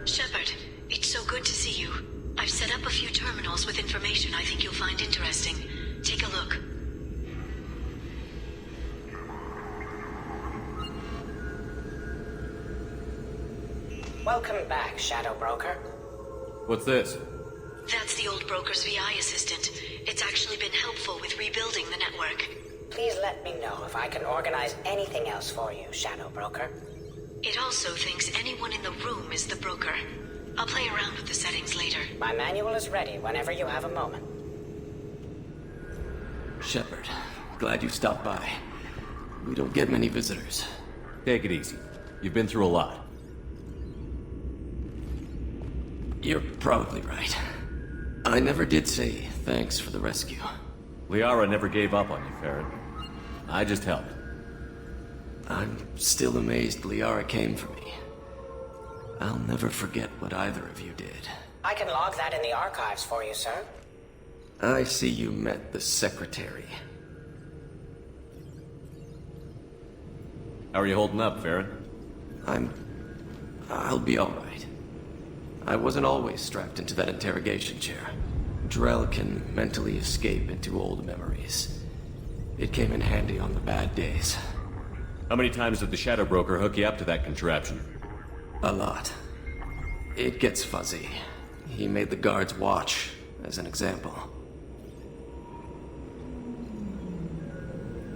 Shepard, it's so good to see you. I've set up a few terminals with information I think you'll find interesting. Take a look. Welcome back, Shadow Broker. What's this? That's the old broker's VI assistant. It's actually been helpful with rebuilding the network. Please let me know if I can organize anything else for you, Shadow Broker. It also thinks anyone in the room is the broker. I'll play around with the settings later. My manual is ready whenever you have a moment. Shepard, glad you stopped by. We don't get many visitors. Take it easy. You've been through a lot. You're probably right. I never did say thanks for the rescue. Liara never gave up on you, Farron. I just helped. I'm still amazed Liara came for me. I'll never forget what either of you did. I can log that in the archives for you, sir. I see you met the secretary. How are you holding up, Farron? I'll be all right. I wasn't always strapped into that interrogation chair. Drell can mentally escape into old memories. It came in handy on the bad days. How many times did the Shadow Broker hook you up to that contraption? A lot. It gets fuzzy. He made the guards watch, as an example.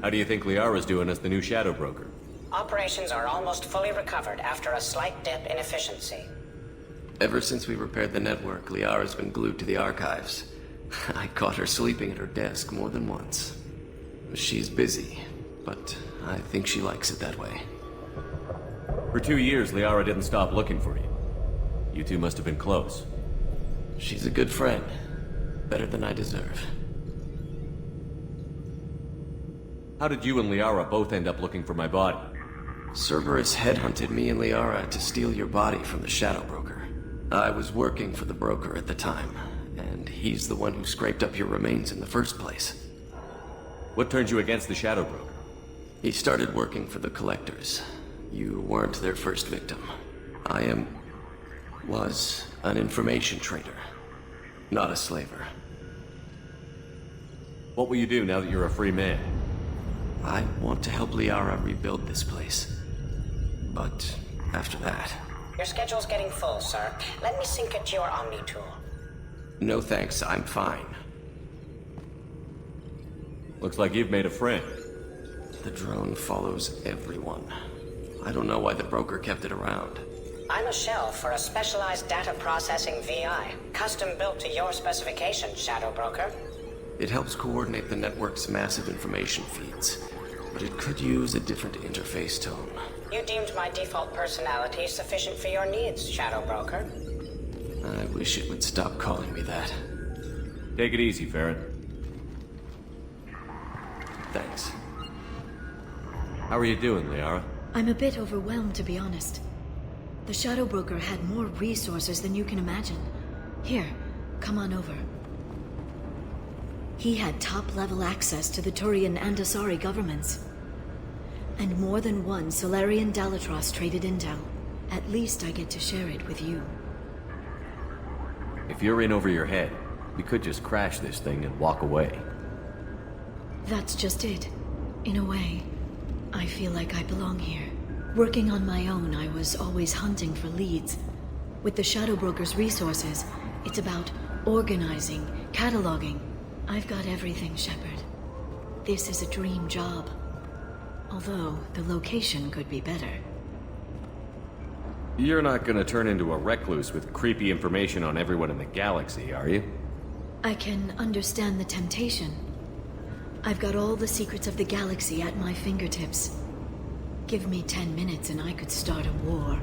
How do you think Liara's doing as the new Shadow Broker? Operations are almost fully recovered after a slight dip in efficiency. Ever since we repaired the network, Liara's been glued to the archives. I caught her sleeping at her desk more than once. She's busy, but I think she likes it that way. For 2 years, Liara didn't stop looking for you. You two must have been close. She's a good friend. Better than I deserve. How did you and Liara both end up looking for my body? Cerberus headhunted me and Liara to steal your body from the Shadow Broker. I was working for the broker at the time, and he's the one who scraped up your remains in the first place. What turned you against the Shadow Broker? He started working for the Collectors. You weren't their first victim. Was an information trader, not a slaver. What will you do now that you're a free man? I want to help Liara rebuild this place. But after that... Your schedule's getting full, sir. Let me sync it to your Omni tool. No thanks, I'm fine. Looks like you've made a friend. The drone follows everyone. I don't know why the broker kept it around. I'm a shell for a specialized data processing VI, custom built to your specifications, Shadow Broker. It helps coordinate the network's massive information feeds, but it could use a different interface tone. You deemed my default personality sufficient for your needs, Shadow Broker. I wish it would stop calling me that. Take it easy, Farron. Thanks. How are you doing, Liara? I'm a bit overwhelmed, to be honest. The Shadow Broker had more resources than you can imagine. Here, come on over. He had top-level access to the Turian and Asari governments. And more than one Solarian Dalatros traded intel. At least I get to share it with you. If you're in over your head, we could just crash this thing and walk away. That's just it. In a way, I feel like I belong here. Working on my own, I was always hunting for leads. With the Shadow Broker's resources, it's about organizing, cataloging. I've got everything, Shepard. This is a dream job. Although, the location could be better. You're not gonna turn into a recluse with creepy information on everyone in the galaxy, are you? I can understand the temptation. I've got all the secrets of the galaxy at my fingertips. Give me 10 minutes and I could start a war.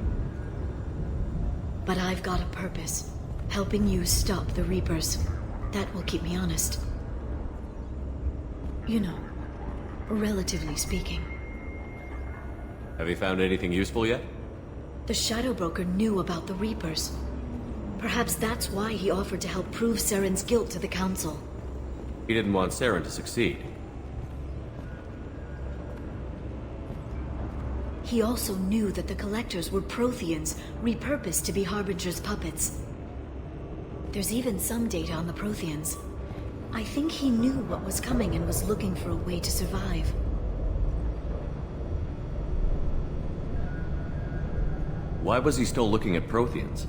But I've got a purpose. Helping you stop the Reapers. That will keep me honest. You know, relatively speaking. Have you found anything useful yet? The Shadow Broker knew about the Reapers. Perhaps that's why he offered to help prove Saren's guilt to the Council. He didn't want Saren to succeed. He also knew that the collectors were Protheans, repurposed to be Harbinger's puppets. There's even some data on the Protheans. I think he knew what was coming and was looking for a way to survive. Why was he still looking at Protheans?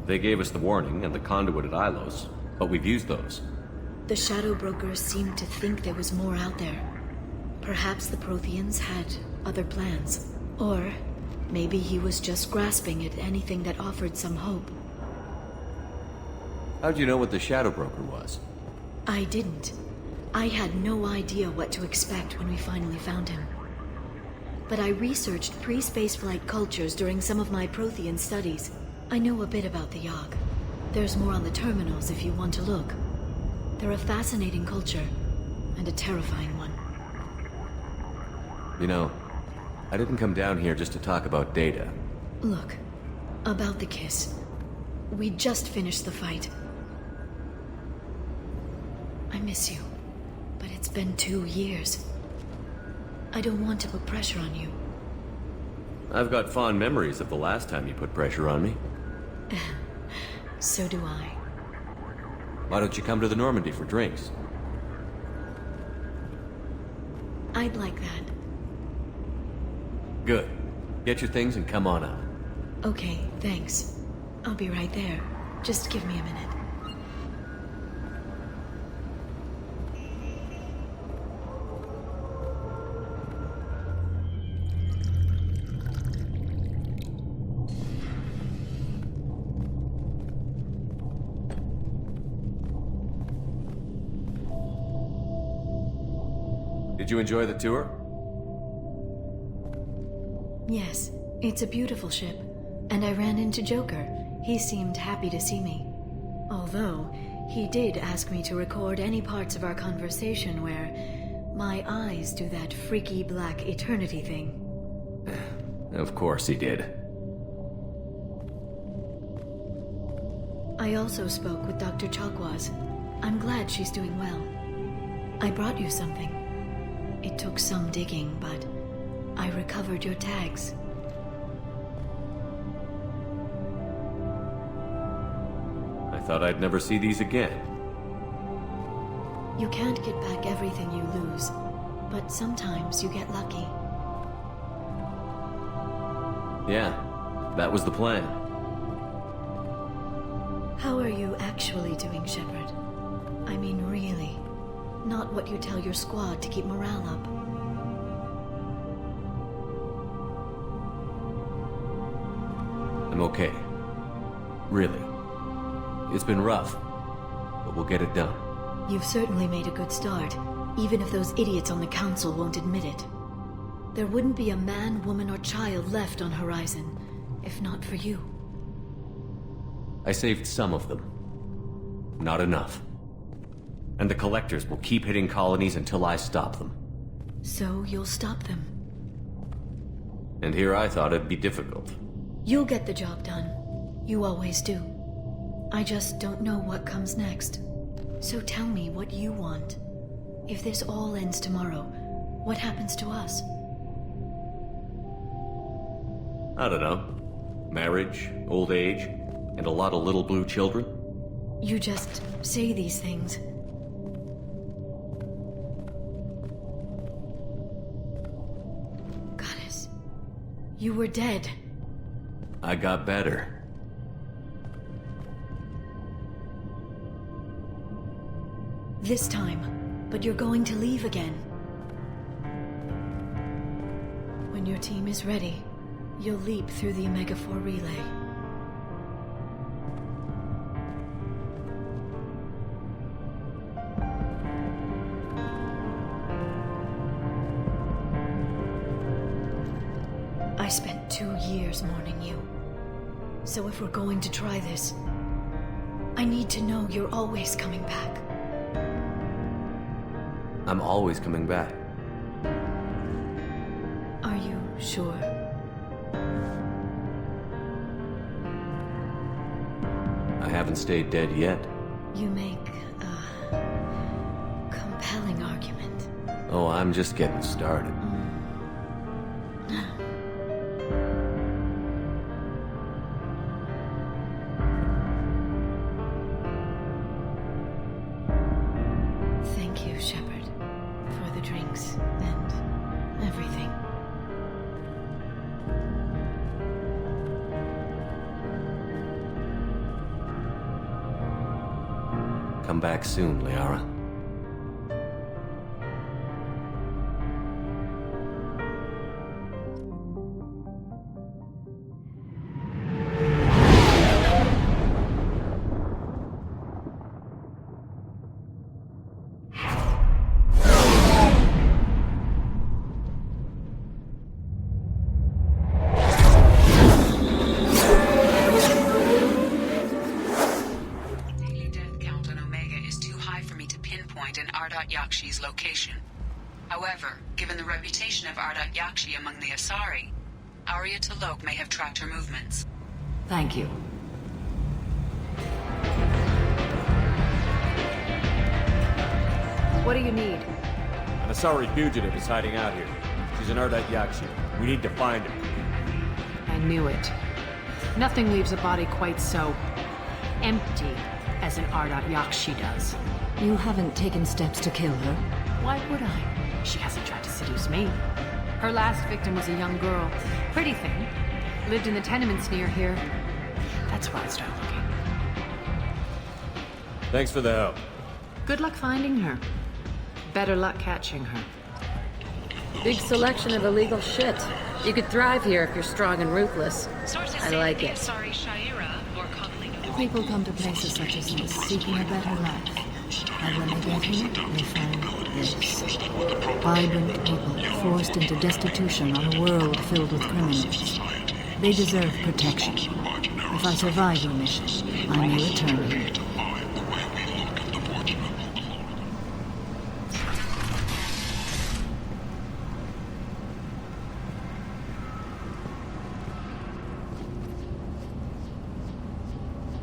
They gave us the warning and the conduit at Ilos, but we've used those. The Shadow Brokers seemed to think there was more out there. Perhaps the Protheans had other plans. Or maybe he was just grasping at anything that offered some hope. How'd you know what the Shadow Broker was? I didn't. I had no idea what to expect when we finally found him. But I researched pre-spaceflight cultures during some of my Prothean studies. I know a bit about the Yogg. There's more on the terminals if you want to look. They're a fascinating culture, and a terrifying one. You know, I didn't come down here just to talk about data. Look, about the kiss. We just finished the fight. I miss you, but it's been 2 years. I don't want to put pressure on you. I've got fond memories of the last time you put pressure on me. So do I. Why don't you come to the Normandy for drinks? I'd like that. Good. Get your things and come on up. Okay, thanks. I'll be right there. Just give me a minute. Did you enjoy the tour? Yes, it's a beautiful ship. And I ran into Joker. He seemed happy to see me. Although, he did ask me to record any parts of our conversation where my eyes do that freaky black eternity thing. Of course he did. I also spoke with Dr. Chakwas. I'm glad she's doing well. I brought you something. It took some digging, but I recovered your tags. I thought I'd never see these again. You can't get back everything you lose, but sometimes you get lucky. Yeah, that was the plan. How are you actually doing, Shepard? I mean, really. Not what you tell your squad to keep morale up. I'm okay. Really. It's been rough, but we'll get it done. You've certainly made a good start, even if those idiots on the council won't admit it. There wouldn't be a man, woman, or child left on Horizon, if not for you. I saved some of them. Not enough. And the collectors will keep hitting colonies until I stop them. So you'll stop them. And here I thought it'd be difficult. You'll get the job done. You always do. I just don't know what comes next. So tell me what you want. If this all ends tomorrow, what happens to us? I don't know. Marriage, old age, and a lot of little blue children. You just say these things. Goddess, you were dead. I got better. This time, but you're going to leave again. When your team is ready, you'll leap through the Omega-4 relay. I spent 2 years mourning you. So if we're going to try this, I need to know you're always coming back. I'm always coming back. Are you sure? I haven't stayed dead yet. You make a compelling argument. Oh, I'm just getting started. Come back soon, Liara. Ardat-Yakshi's location. However, given the reputation of Ardat-Yakshi among the Asari, Arya T'Loak may have tracked her movements. Thank you. What do you need? An Asari fugitive is hiding out here. She's an Ardat-Yakshi. We need to find her. I knew it. Nothing leaves a body quite so empty as an Ardat-Yakshi does. You haven't taken steps to kill her? Why would I? She hasn't tried to seduce me. Her last victim was a young girl. Pretty thing. Lived in the tenements near here. That's where I started looking. Thanks for the help. Good luck finding her. Better luck catching her. Big selection of illegal shit. You could thrive here if you're strong and ruthless. I like it. People come to places such as this seeking a better life. And when they get here, they find this. Vibrant people forced into destitution on a world filled with criminals. They deserve protection. If I survive your mission, I may return here.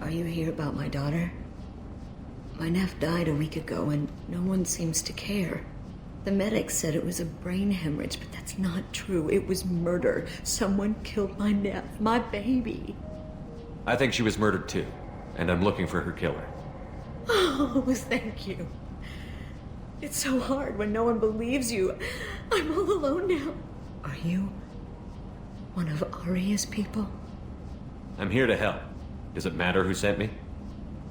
Are you here about my daughter? My nephew died a week ago and no one seems to care. The medics said it was a brain hemorrhage, but that's not true. It was murder. Someone killed my nephew, my baby. I think she was murdered too, and I'm looking for her killer. Oh, thank you. It's so hard when no one believes you. I'm all alone now. Are you one of Arya's people? I'm here to help. Does it matter who sent me?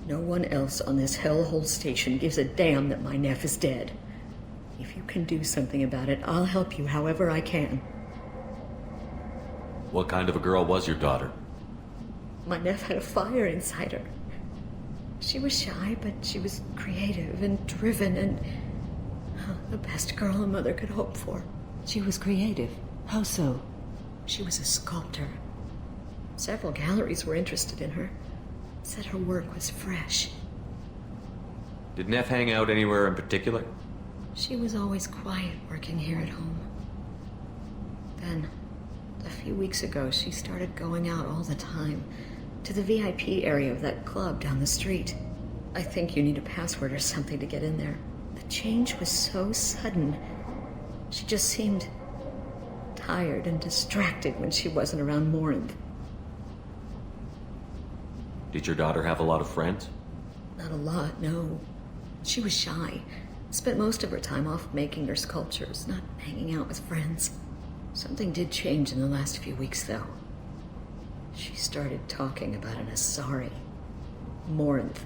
No one else on this hellhole station gives a damn that my nephew is dead. If you can do something about it, I'll help you however I can. What kind of a girl was your daughter? My nephew had a fire inside her. She was shy, but she was creative and driven and the best girl a mother could hope for. She was creative. How so? She was a sculptor. Several galleries were interested in her. Said her work was fresh. Did Neff hang out anywhere in particular? She was always quiet working here at home. Then, a few weeks ago, she started going out all the time to the VIP area of that club down the street. I think you need a password or something to get in there. The change was so sudden. She just seemed tired and distracted when she wasn't around Morinth. Did your daughter have a lot of friends? Not a lot, no. She was shy. Spent most of her time off making her sculptures, not hanging out with friends. Something did change in the last few weeks, though. She started talking about an Asari. Morinth.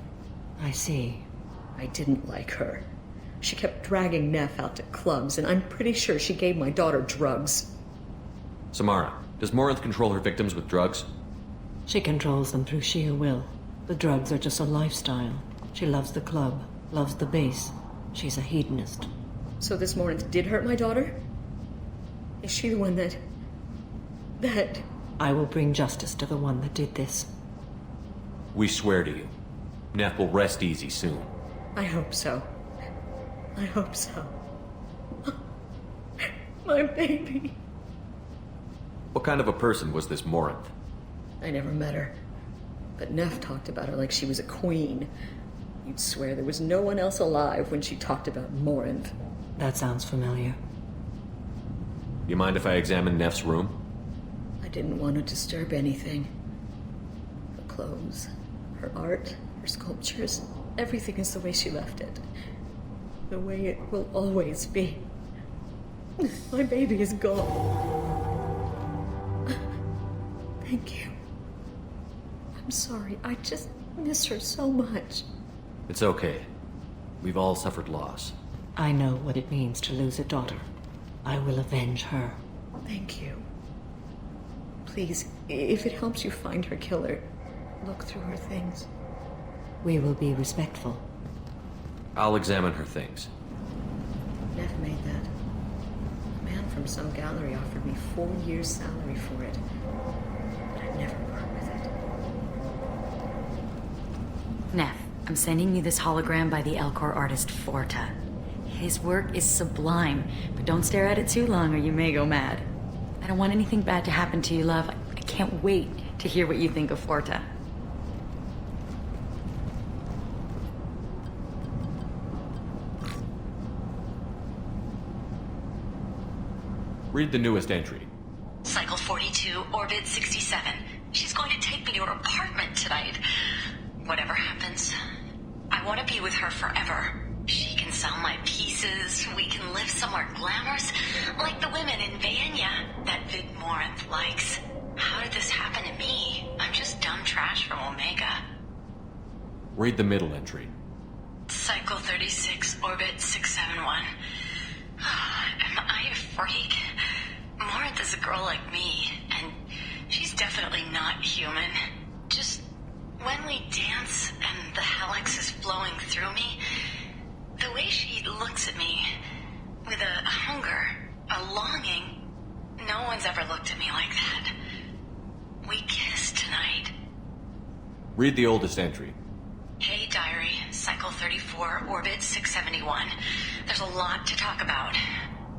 I see. I didn't like her. She kept dragging Neff out to clubs, and I'm pretty sure she gave my daughter drugs. Samara, does Morinth control her victims with drugs? She controls them through sheer will. The drugs are just a lifestyle. She loves the club, loves the base. She's a hedonist. So this Morinth did hurt my daughter? Is she the one that... I will bring justice to the one that did this. We swear to you. Neff will rest easy soon. I hope so. I hope so. My baby. What kind of a person was this Morinth? I never met her. But Neff talked about her like she was a queen. You'd swear there was no one else alive when she talked about Morinth. That sounds familiar. You mind if I examine Neff's room? I didn't want to disturb anything. Her clothes, her art, her sculptures, everything is the way she left it. The way it will always be. My baby is gone. Thank you. I'm sorry, I just miss her so much. It's okay. We've all suffered loss. I know what it means to lose a daughter. I will avenge her. Thank you. Please, if it helps you find her killer, look through her things. We will be respectful. I'll examine her things. Neff made that. A man from some gallery offered me 4 years' salary for it. But I'd never part with it. Neff, I'm sending you this hologram by the Elcor artist Forta. His work is sublime, but don't stare at it too long or you may go mad. I don't want anything bad to happen to you, love. I can't wait to hear what you think of Forta. Read the newest entry. Cycle 42, Orbit 67. She's going to take me to her apartment tonight. Whatever happens, I want to be with her forever. She can sell my pieces, we can live somewhere glamorous, like the women in Vanya that Vid Morinth likes. How did this happen to me? I'm just dumb trash from Omega. Read the middle entry. Cycle 36, Orbit 671. Am I a freak? Morinth is a girl like me, and she's definitely not human. Just when we dance and the helix is flowing through me, the way she looks at me, with a hunger, a longing, no one's ever looked at me like that. We kissed tonight. Read the oldest entry. Hey, diary, Cycle 34, Orbit 671. There's a lot to talk about.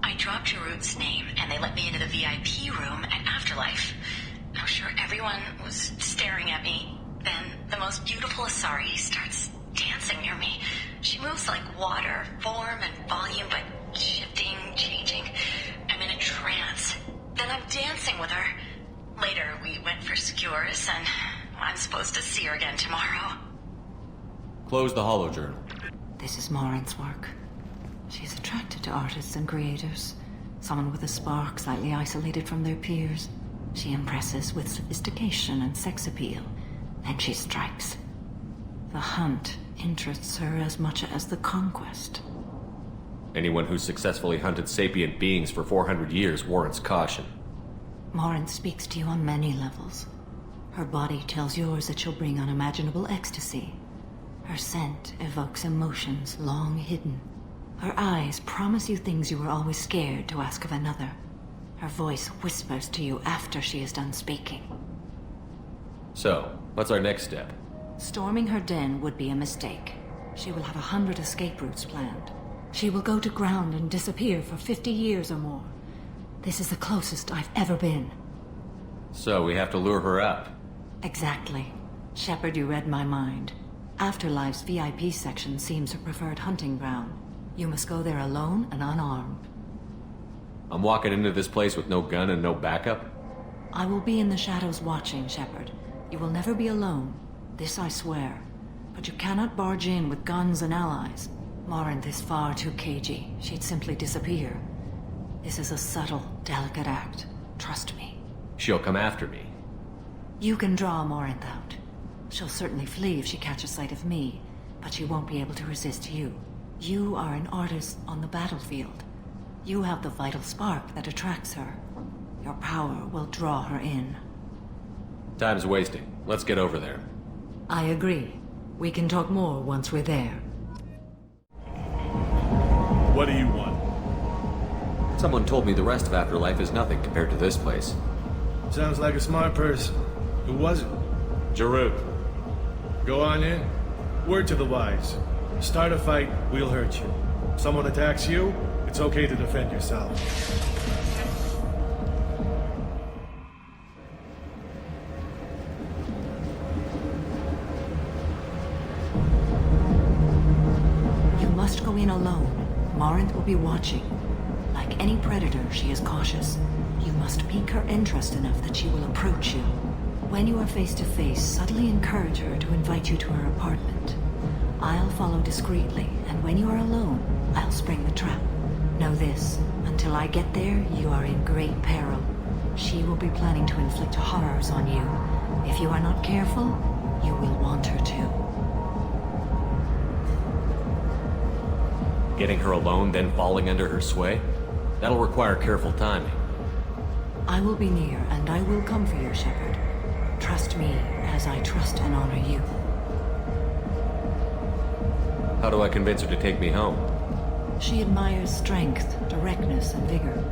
I dropped Jarut's name, and they let me into the VIP room at Afterlife. I'm sure everyone was staring at me. Then the most beautiful Asari starts dancing near me. She moves like water, form and volume, but shifting, changing. I'm in a trance. Then I'm dancing with her. Later, we went for skewers, and I'm supposed to see her again tomorrow. Close the holojournal. This is Morinth's work. She's attracted to artists and creators. Someone with a spark, slightly isolated from their peers. She impresses with sophistication and sex appeal. Then she strikes. The hunt interests her as much as the conquest. Anyone who's successfully hunted sapient beings for 400 years warrants caution. Morinth speaks to you on many levels. Her body tells yours that she'll bring unimaginable ecstasy. Her scent evokes emotions long hidden. Her eyes promise you things you were always scared to ask of another. Her voice whispers to you after she is done speaking. So, what's our next step? Storming her den would be a mistake. She will have 100 escape routes planned. She will go to ground and disappear for 50 years or more. This is the closest I've ever been. So, we have to lure her up. Exactly. Shepard, you read my mind. Afterlife's VIP section seems her preferred hunting ground. You must go there alone and unarmed. I'm walking into this place with no gun and no backup? I will be in the shadows watching, Shepard. You will never be alone. This I swear. But you cannot barge in with guns and allies. Morinth is far too cagey. She'd simply disappear. This is a subtle, delicate act. Trust me. She'll come after me. You can draw Morinth out. She'll certainly flee if she catches sight of me, but she won't be able to resist you. You are an artist on the battlefield. You have the vital spark that attracts her. Your power will draw her in. Time's wasting. Let's get over there. I agree. We can talk more once we're there. What do you want? Someone told me the rest of Afterlife is nothing compared to this place. Sounds like a smart person. Who was it? Jarut. Go on in. Word to the wise. Start a fight, we'll hurt you. Someone attacks you, it's okay to defend yourself. You must go in alone. Morinth will be watching. Like any predator, she is cautious. You must pique her interest enough that she will approach you. When you are face to face, subtly encourage her to invite you to her apartment. I'll follow discreetly, and when you are alone, I'll spring the trap. Know this, until I get there, you are in great peril. She will be planning to inflict horrors on you. If you are not careful, you will want her to. Getting her alone, then falling under her sway? That'll require careful timing. I will be near, and I will come for you, Shepard. Trust me, as I trust and honor you. How do I convince her to take me home? She admires strength, directness, and vigor.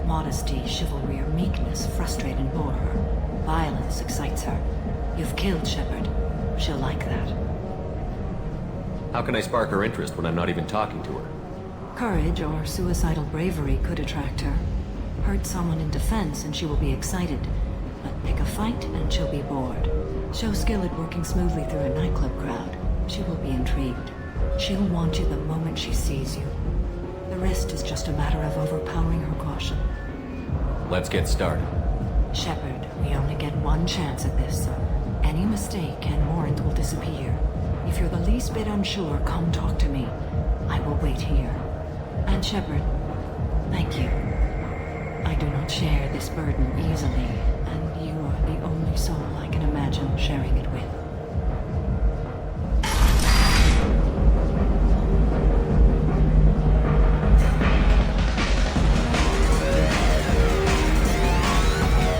Modesty, chivalry, or meekness frustrate and bore her. Violence excites her. You've killed Shepard. She'll like that. How can I spark her interest when I'm not even talking to her? Courage or suicidal bravery could attract her. Hurt someone in defense and she will be excited. But pick a fight and she'll be bored. Show skill at working smoothly through a nightclub crowd. She will be intrigued. She'll want you the moment she sees you. The rest is just a matter of overpowering her caution. Let's get started. Shepard, we only get one chance at this. Any mistake and Morant will disappear. If you're the least bit unsure, come talk to me. I will wait here. And Shepard, thank you. I do not share this burden easily, and you are the only soul I can imagine sharing it with.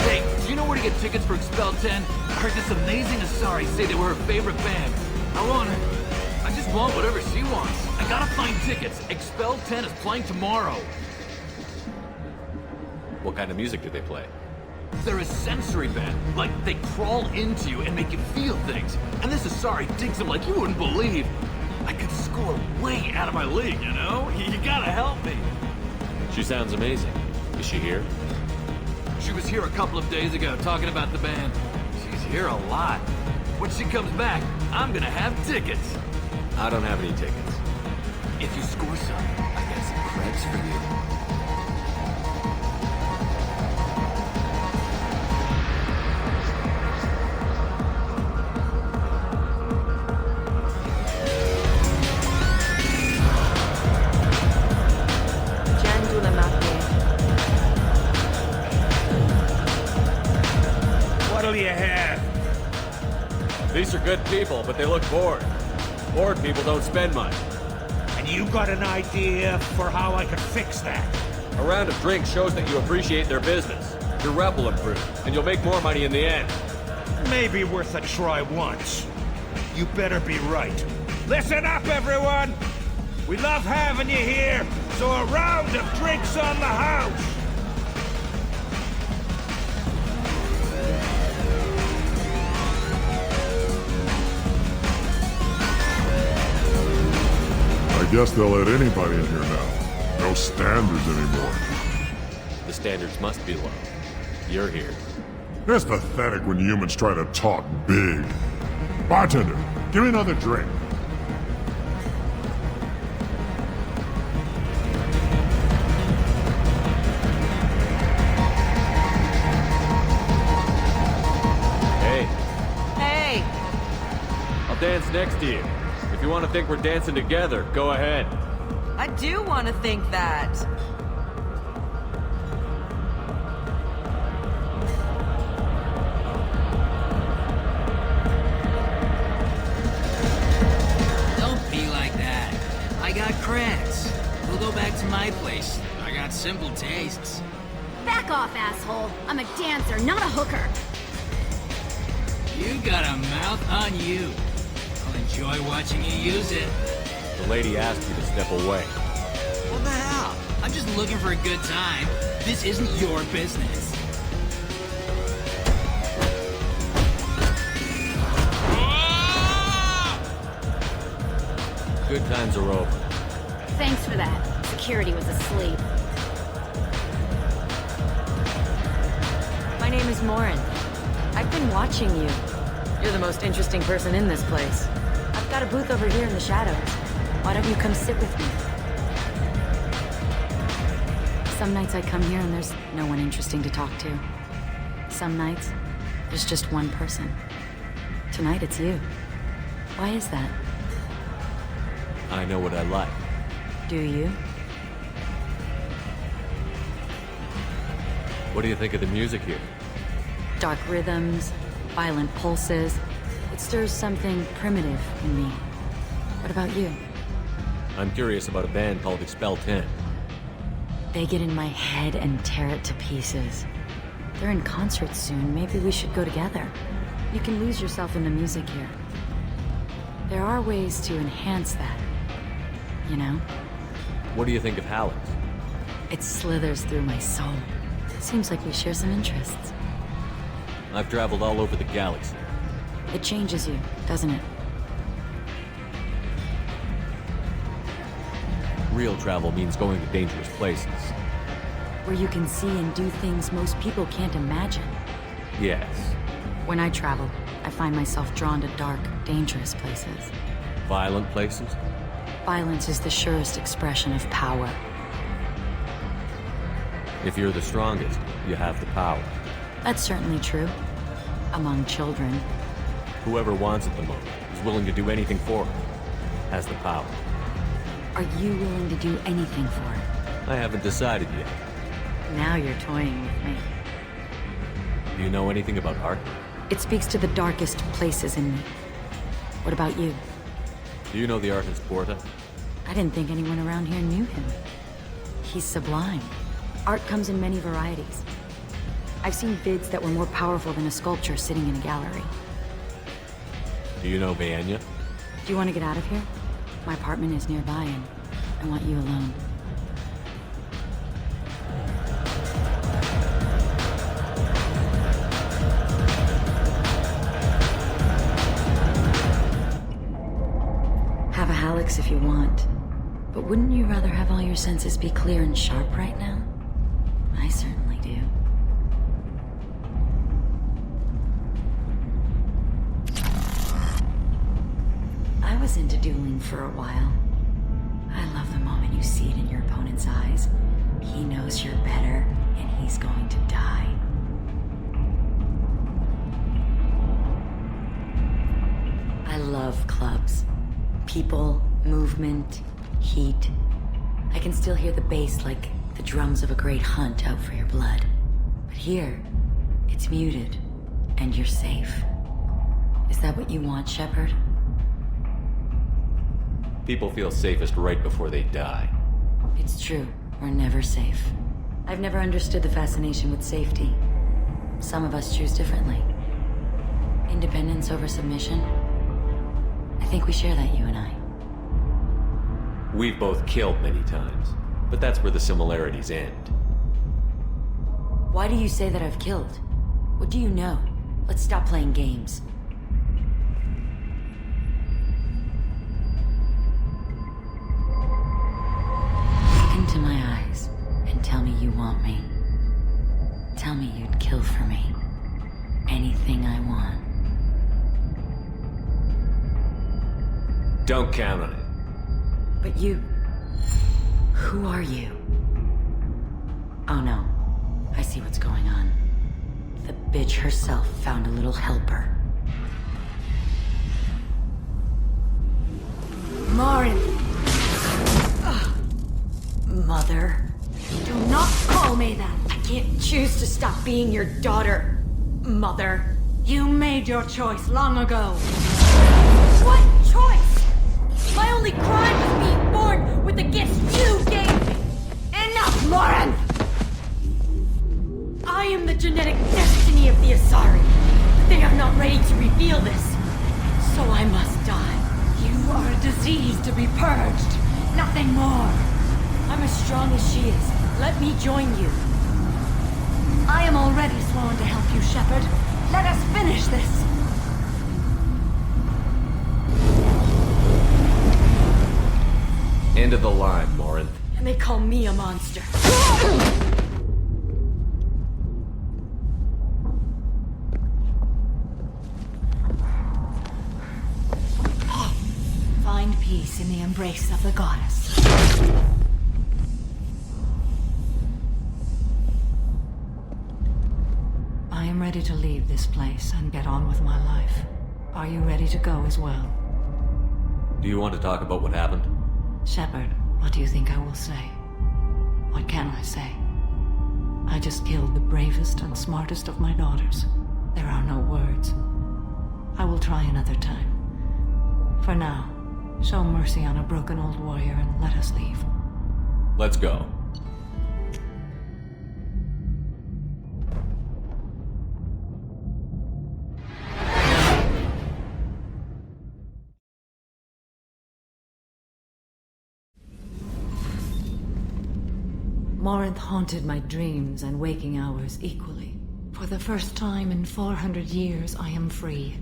Hey, do you know where to get tickets for Expel 10? I heard this amazing Asari say they were her favorite band. I just want whatever she wants. I gotta find tickets. Expel 10 is playing tomorrow. What kind of music do they play? They're a sensory band. Like, they crawl into you and make you feel things. And this Asari digs them like you wouldn't believe. I could score way out of my league, you know? You gotta help me. She sounds amazing. Is she here? She was here a couple of days ago talking about the band. She's here a lot. When she comes back, I'm gonna have tickets. I don't have any tickets. If you score some, I got some crepes for you. What'll you have? These are good people, but they look bored. Bored people don't spend money. And you got an idea for how I could fix that? A round of drinks shows that you appreciate their business. Your rep will improve, and you'll make more money in the end. Maybe worth a try once. You better be right. Listen up, everyone! We love having you here, so a round of drinks on the house! I guess they'll let anybody in here now. No standards anymore. The standards must be low. You're here. It's pathetic when humans try to talk big. Bartender, give me another drink. Hey. Hey! I'll dance next to you. If you want to think we're dancing together, go ahead. I do want to think that. Don't be like that. I got creds. We'll go back to my place. I got simple tastes. Back off, asshole. I'm a dancer, not a hooker. You got a mouth on you. I'll enjoy watching you use it. The lady asked you to step away. What the hell? I'm just looking for a good time. This isn't your business. Good times are over. Thanks for that. Security was asleep. My name is Morin. I've been watching you. You're the most interesting person in this place. I've got a booth over here in the shadows. Why don't you come sit with me? Some nights I come here and there's no one interesting to talk to. Some nights, there's just one person. Tonight it's you. Why is that? I know what I like. Do you? What do you think of the music here? Dark rhythms, violent pulses. It stirs something primitive in me. What about you? I'm curious about a band called Expel 10. They get in my head and tear it to pieces. They're in concert soon. Maybe we should go together. You can lose yourself in the music here. There are ways to enhance that, you know? What do you think of Hallex? It slithers through my soul. Seems like we share some interests. I've traveled all over the galaxy. It changes you, doesn't it? Real travel means going to dangerous places. Where you can see and do things most people can't imagine. Yes. When I travel, I find myself drawn to dark, dangerous places. Violent places? Violence is the surest expression of power. If you're the strongest, you have the power. That's certainly true. Among children. Whoever wants it the most, is willing to do anything for it, has the power. Are you willing to do anything for it? I haven't decided yet. Now you're toying with me. Do you know anything about art? It speaks to the darkest places in me. What about you? Do you know the artist Porta? I didn't think anyone around here knew him. He's sublime. Art comes in many varieties. I've seen vids that were more powerful than a sculpture sitting in a gallery. Do you know Vaenya? Do you want to get out of here? My apartment is nearby and I want you alone. Have a Hallex if you want. But wouldn't you rather have all your senses be clear and sharp right now? I certainly do. I was into dueling for a while. I love the moment you see it in your opponent's eyes. He knows you're better, and he's going to die. I love clubs. People, movement, heat. I can still hear the bass like the drums of a great hunt out for your blood. But here, it's muted, and you're safe. Is that what you want, Shepard? People feel safest right before they die. It's true. We're never safe. I've never understood the fascination with safety. Some of us choose differently. Independence over submission. I think we share that, you and I. We've both killed many times, but that's where the similarities end. Why do you say that I've killed? What do you know? Let's stop playing games. Look into my eyes and tell me you want me. Tell me you'd kill for me. Anything I want. Don't count on it. But you... Who are you? Oh no. I see what's going on. The bitch herself found a little helper. Marin! Mother. Do not call me that! I can't choose to stop being your daughter, Mother. You made your choice long ago. What choice? My only crime was being born with the gifts you gave me! Enough, Morin! I am the genetic destiny of the Asari. But they are not ready to reveal this. So I must die. You are a disease to be purged. Nothing more. I'm as strong as she is. Let me join you. I am already sworn to help you, Shepard. Let us finish this. End of the line, Morin. And they call me a monster. Find peace in the embrace of the goddess. I am ready to leave this place and get on with my life. Are you ready to go as well? Do you want to talk about what happened? Shepard, what do you think I will say? What can I say? I just killed the bravest and smartest of my daughters. There are no words. I will try another time. For now, Show mercy on a broken old warrior and let us leave. Let's go. Morinth haunted my dreams and waking hours equally. For the first time in 400 years, I am free.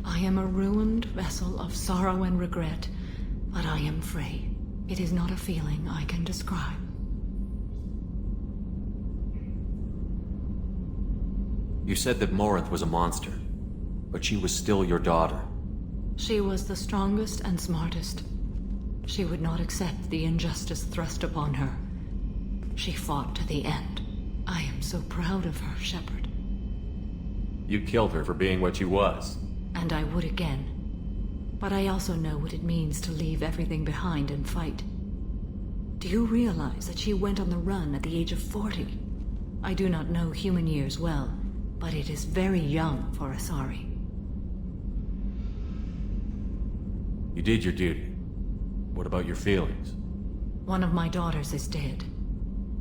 I am a ruined vessel of sorrow and regret, but I am free. It is not a feeling I can describe. You said that Morinth was a monster, but she was still your daughter. She was the strongest and smartest. She would not accept the injustice thrust upon her. She fought to the end. I am so proud of her, Shepard. You killed her for being what she was. And I would again. But I also know what it means to leave everything behind and fight. Do you realize that she went on the run at the age of 40? I do not know human years well, but it is very young for Asari. You did your duty. What about your feelings? One of my daughters is dead.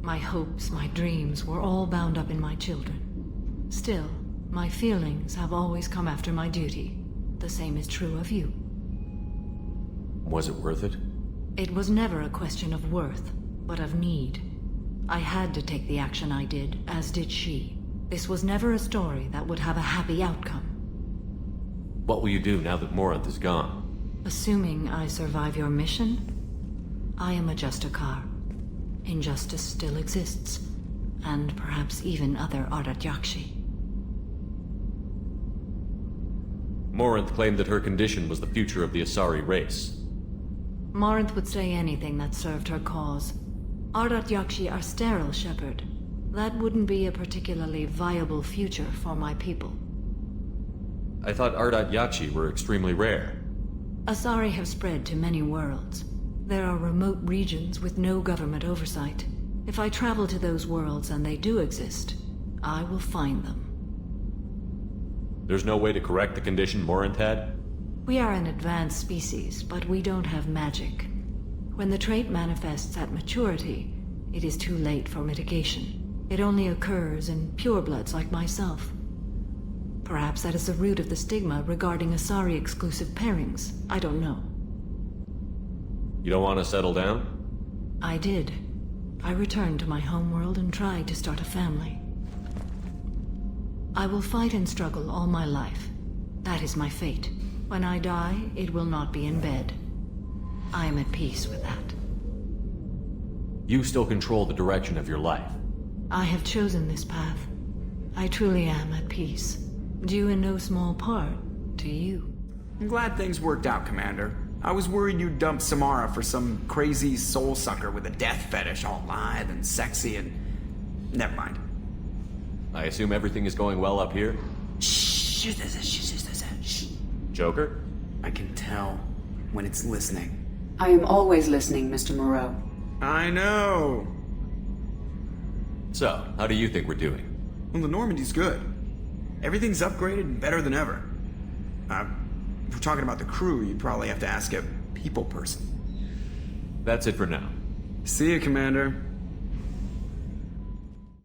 My hopes, my dreams were all bound up in my children. Still, my feelings have always come after my duty. The same is true of you. Was it worth it? It was never a question of worth, but of need. I had to take the action I did, as did she. This was never a story that would have a happy outcome. What will you do now that Morinth is gone? Assuming I survive your mission, I am a Justicar. Injustice still exists, and perhaps even other Ardat-Yakshi. Morinth claimed that her condition was the future of the Asari race. Morinth would say anything that served her cause. Ardat-Yakshi are sterile, Shepard. That wouldn't be a particularly viable future for my people. I thought Ardat-Yakshi were extremely rare. Asari have spread to many worlds. There are remote regions with no government oversight. If I travel to those worlds and they do exist, I will find them. There's no way to correct the condition Morinth had? We are an advanced species, but we don't have magic. When the trait manifests at maturity, it is too late for mitigation. It only occurs in purebloods like myself. Perhaps that is the root of the stigma regarding Asari-exclusive pairings. I don't know. You don't want to settle down? I did. I returned to my homeworld and tried to start a family. I will fight and struggle all my life. That is my fate. When I die, it will not be in bed. I am at peace with that. You still control the direction of your life. I have chosen this path. I truly am at peace. Due in no small part to you. I'm glad things worked out, Commander. I was worried you'd dump Samara for some crazy soul sucker with a death fetish, all lithe and sexy and... Never mind. I assume everything is going well up here? Shh. Joker? I can tell when it's listening. I am always listening, Mr. Moreau. I know. So, how do you think we're doing? Well, the Normandy's good. Everything's upgraded and better than ever. If we're talking about the crew, you'd probably have to ask a people person. That's it for now. See you, Commander.